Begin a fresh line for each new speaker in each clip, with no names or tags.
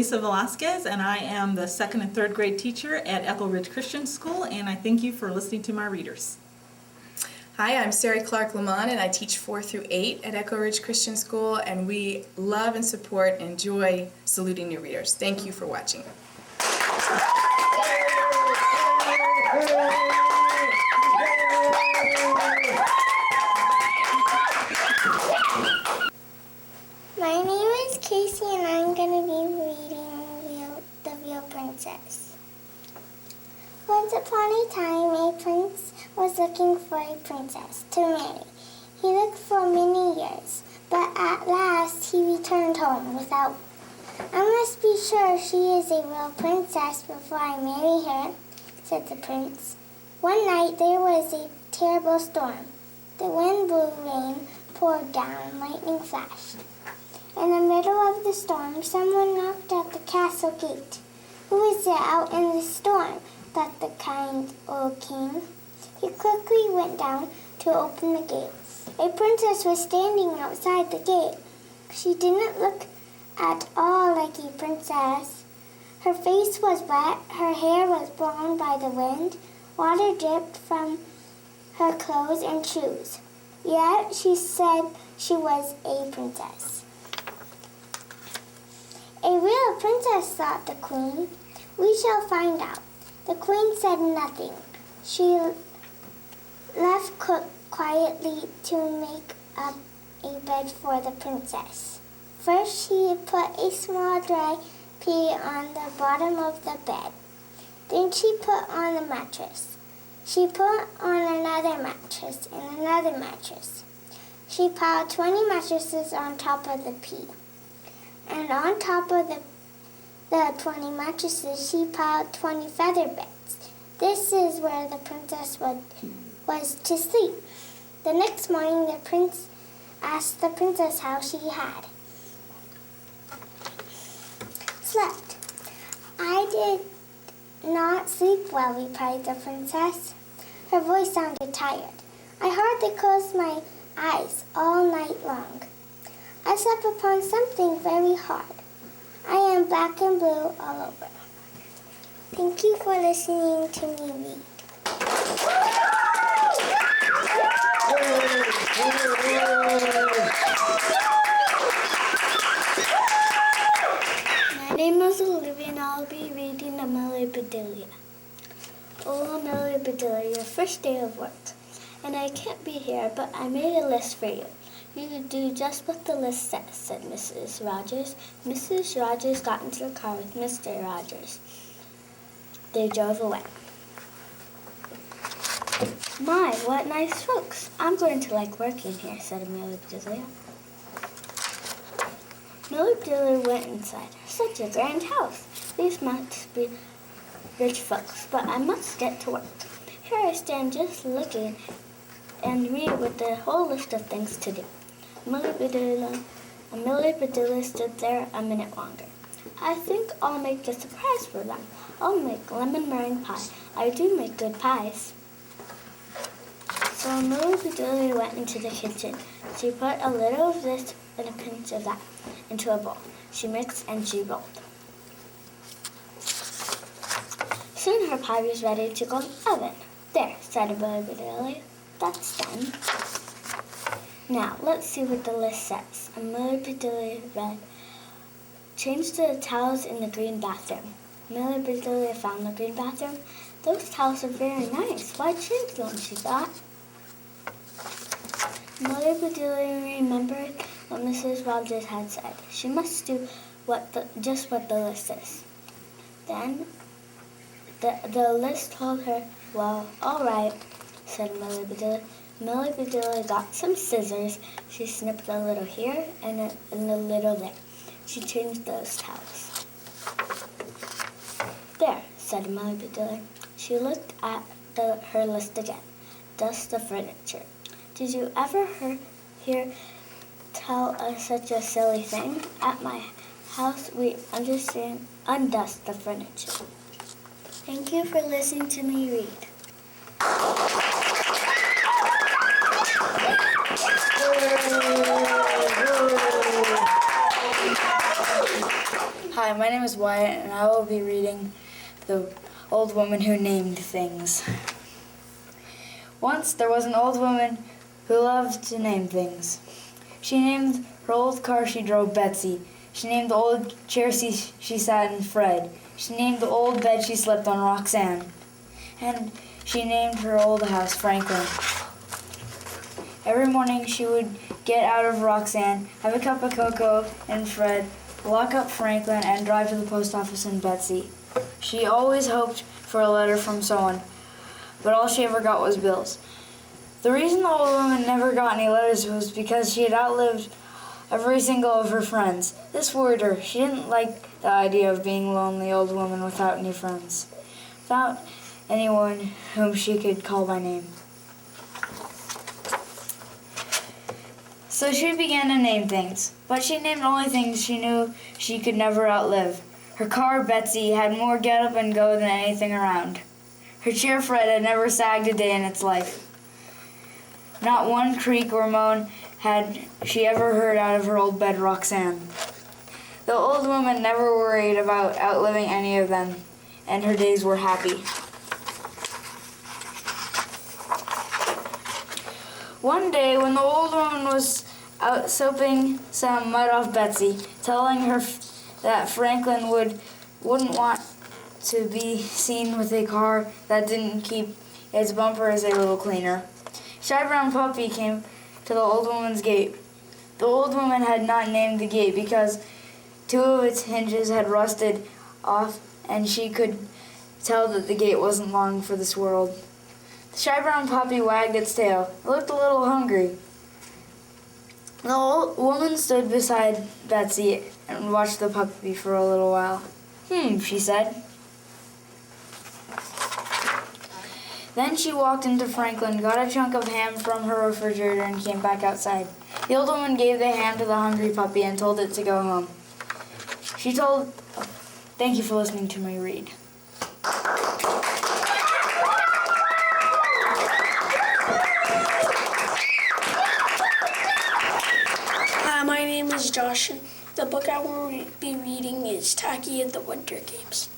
Lisa Velasquez, and I am the 2nd and 3rd grade teacher at Echo Ridge Christian School, and I thank you for listening to my readers.
Hi, I'm Sari Lamonde, and I teach 4 through 8 at Echo Ridge Christian School, and we love and support and enjoy saluting new readers. Thank you for watching.
My name is Casey, and I'm going to be reading The Real Princess. Once upon a time, a prince was looking for a princess to marry. He looked for many years, but at last he returned home without. I must be sure she is a real princess before I marry her, said the prince. One night there was a terrible storm. The wind blew, rain poured down, lightning flashed. In the middle of the storm, someone knocked at the castle gate. "Who is there out in the storm?" thought the kind old king. He quickly went down to open the gate. A princess was standing outside the gate. She didn't look at all like a princess. Her face was wet, her hair was blown by the wind, water dripped from her clothes and shoes. Yet she said she was a princess. "A real princess," thought the queen. "We shall find out." The queen said nothing. She left cook quietly to make up a bed for the princess. First, she put a small dry pea on the bottom of the bed. Then she put on a mattress. She put on another mattress and another mattress. She piled 20 mattresses on top of the pea. And on top of the 20 mattresses, she piled 20 feather beds. This is where the princess was to sleep. The next morning, the prince asked the princess how she had slept. "I did not sleep well," replied the princess. Her voice sounded tired. "I hardly closed my eyes all night long. I slept upon something very hard. I am black and blue all over." Thank you for listening to me read.
My name is Olivia, and I'll be reading Amelia Bedelia. Oh, Amelia Bedelia, your first day of work. And I can't be here, but I made a list for you. You do just what the list says, said Mrs. Rogers. Mrs. Rogers got into the car with Mr. Rogers. They drove away. My, what nice folks. I'm going to like working here, said Amelia Bedelia. Amelia Bedelia went inside. Such a grand house. These must be rich folks, but I must get to work. Here I stand just looking and read with the whole list of things to do. Amelia Bedelia stood there a minute longer. I think I'll make a surprise for them. I'll make lemon meringue pie. I do make good pies. So Amelia Bedelia went into the kitchen. She put a little of this and a pinch of that into a bowl. She mixed and she rolled. Soon her pie was ready to go in the oven. There, said Amelia Bedelia. That's done. Now, let's see what the list says. Amelia Bedelia read, change the towels in the green bathroom. Amelia Bedelia found the green bathroom. Those towels are very nice. Why change them, she thought. Amelia Bedelia remembered what Mrs. Rogers had said. She must do just what the list says. Then the list told her, well, all right, said Amelia Bedelia. Amelia Bedelia got some scissors. She snipped a little here and a little there. She changed those towels. There, said Amelia Bedelia. She looked at her list again. Dust the furniture. Did you ever hear tell us such a silly thing? At my house, we undust the furniture. Thank you for listening to me read.
Hi,
Hi, my name is Wyatt, and I will be reading The Old Woman Who Named Things. Once there was an old woman who loved to name things. She named her old car she drove Betsy. She named the old chair she sat in Fred. She named the old bed she slept on Roxanne. And she named her old house Franklin. Every morning she would get out of Roxanne, have a cup of cocoa in Fred, lock up Franklin, and drive to the post office in Betsy. She always hoped for a letter from someone, but all she ever got was bills. The reason the old woman never got any letters was because she had outlived every single of her friends. This worried her. She didn't like the idea of being a lonely old woman without any friends, without anyone whom she could call by name. So she began to name things, but she named only things she knew she could never outlive. Her car, Betsy, had more get up and go than anything around. Her chair, Fred, had never sagged a day in its life. Not one creak or moan had she ever heard out of her old bed, Roxanne. The old woman never worried about outliving any of them, and her days were happy. One day, when the old woman was out soaping some mud off Betsy, telling her that Franklin wouldn't want to be seen with a car that didn't keep its bumpers a little cleaner, Shy Brown Puppy came to the old woman's gate. The old woman had not named the gate because 2 of its hinges had rusted off, and she could tell that the gate wasn't long for this world. The Shy Brown Puppy wagged its tail. It looked a little hungry. The old woman stood beside Betsy and watched the puppy for a little while. She said. Then she walked into Franklin, got a chunk of ham from her refrigerator, and came back outside. The old woman gave the ham to the hungry puppy and told it to go home. Thank you for listening to me read.
Hi, my name is Josh, and the book I will be reading is Tacky at the Winter Games.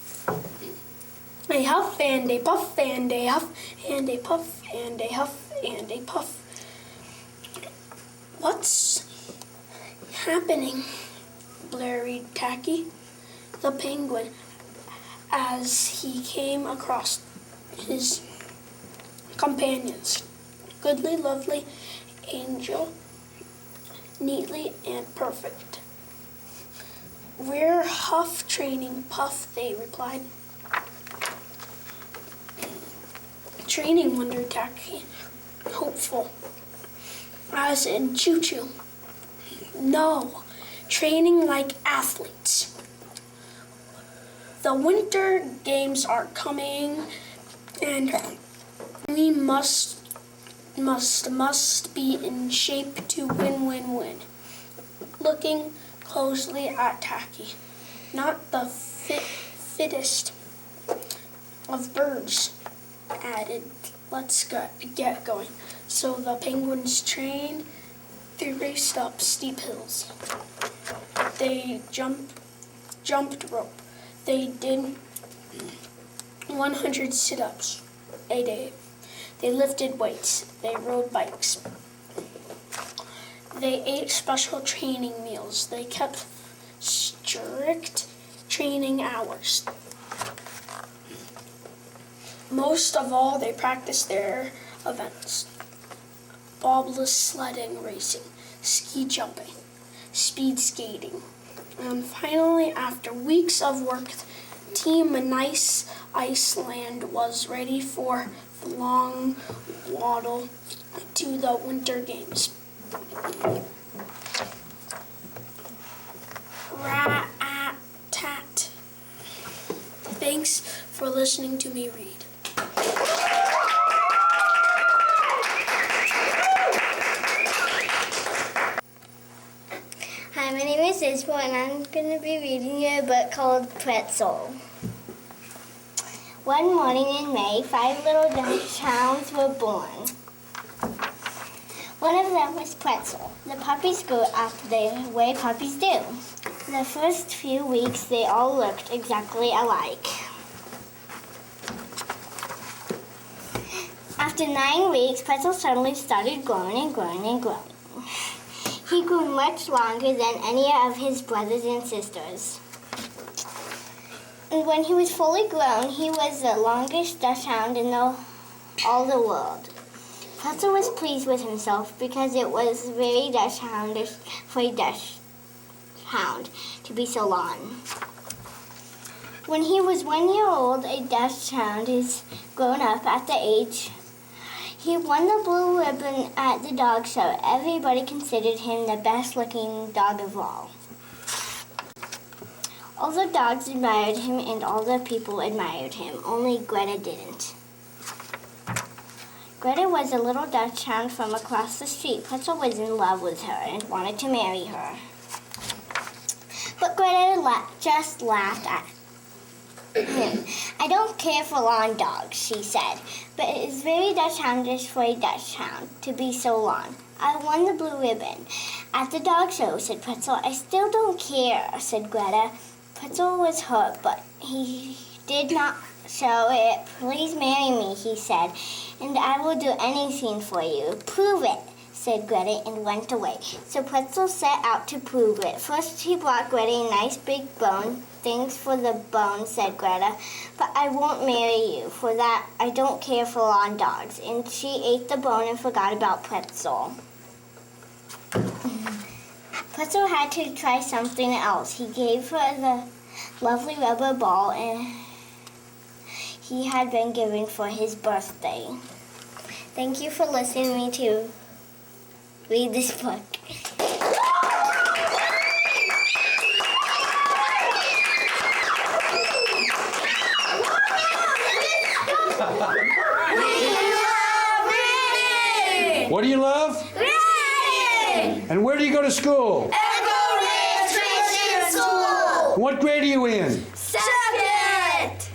A huff and a puff and a huff and a puff and a huff and a puff. What's happening? Blurred Tacky, the penguin, as he came across his companions. Goodly, lovely, angel, neatly and perfect. We're huff training, Puff, they replied. Training, wondered Tacky, hopeful, as in choo-choo. No, training like athletes. The winter games are coming, and we must be in shape to win. Looking closely at Tacky, not the fittest of birds, added, let's get going. So the penguins trained. They raced up steep hills. They jumped rope. They did 100 sit-ups a day. They lifted weights. They rode bikes. They ate special training meals. They kept strict training hours. Most of all, they practiced their events: bobless sledding racing, ski jumping, speed skating. And finally, after weeks of work, Team Nice Iceland was ready for the long waddle to the Winter Games. Rat-a-tat. Thanks for listening to me read.
Hi, my name is Isabel, and I'm going to be reading a book called Pretzel. One morning in May, 5 little towns were born. One of them was Pretzel. The puppies grew after the way puppies do.
The first few weeks, they all looked exactly alike. After 9 weeks, Pretzel suddenly started growing and growing and growing. He grew much longer than any of his brothers and sisters. And when he was fully grown, he was the longest dachshund in all the world. Pretzel was pleased with himself because it was very dachshundish for a dachshund to be so long. When he was 1 year old, a dachshund is grown up at the age. He won the blue ribbon at the dog show. Everybody considered him the best looking dog of all. All the dogs admired him and all the people admired him, only Greta didn't. Greta was a little dachshund from across the street. Pretzel was in love with her and wanted to marry her. But Greta just laughed at him. I don't care for long dogs, she said, but it is very dachshundish for a dachshund to be so long. I won the blue ribbon at the dog show, said Pretzel. I still don't care, said Greta. Pretzel was hurt, but he did not show it. Please marry me, he said, and I will do anything for you. Prove it, said Greta, and went away. So Pretzel set out to prove it. First he brought Greta a nice big bone. Thanks for the bone, said Greta, but I won't marry you. For that, I don't care for long dogs. And she ate the bone and forgot about Pretzel. Pretzel had to try something else. He gave her the lovely rubber ball he had been given for his birthday. Thank you for listening to me to read this book.
What do you love?
Reading!
And where do you go to school?
Echo Ridge Christian School!
What grade are you in?
Second!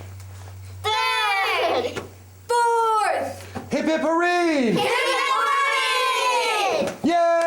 Third! Fourth!
Hip hip hooray!
Hip hooray!
Yay!